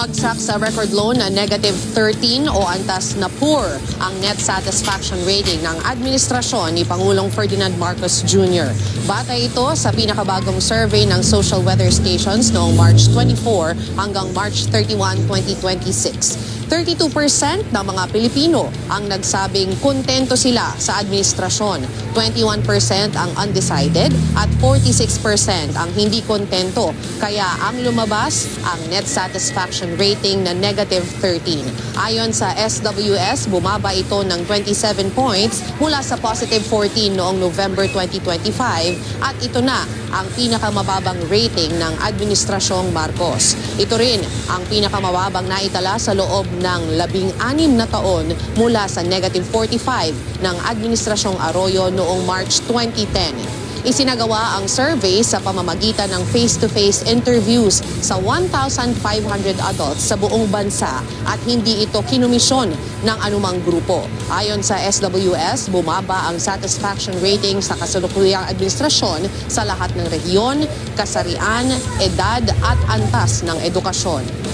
Bagsak sa record low na negative 13 o antas na poor ang net satisfaction rating ng administrasyon ni Pangulong Ferdinand Marcos Jr. Batay ito sa pinakabagong survey ng social weather stations noong March 24 hanggang March 31, 2026. 32% ng mga Pilipino ang nagsabing kontento sila sa administrasyon, 21% ang undecided at 46% ang hindi kontento. Kaya ang lumabas ang net satisfaction rating na negative 13. Ayon sa SWS, bumaba ito ng 27 points mula sa positive 14 noong November 2025 at ito na ang pinakamababang rating ng Administrasyong Marcos. Ito rin ang pinakamababang naitala sa loob ng 16 na taon mula sa negative 45 ng Administrasyong Arroyo noong March 2010. Isinagawa ang survey sa pamamagitan ng face-to-face interviews sa 1,500 adults sa buong bansa at hindi ito kinumisyon ng anumang grupo. Ayon sa SWS, bumaba ang satisfaction rating sa kasalukuyang administrasyon sa lahat ng rehiyon, kasarian, edad at antas ng edukasyon.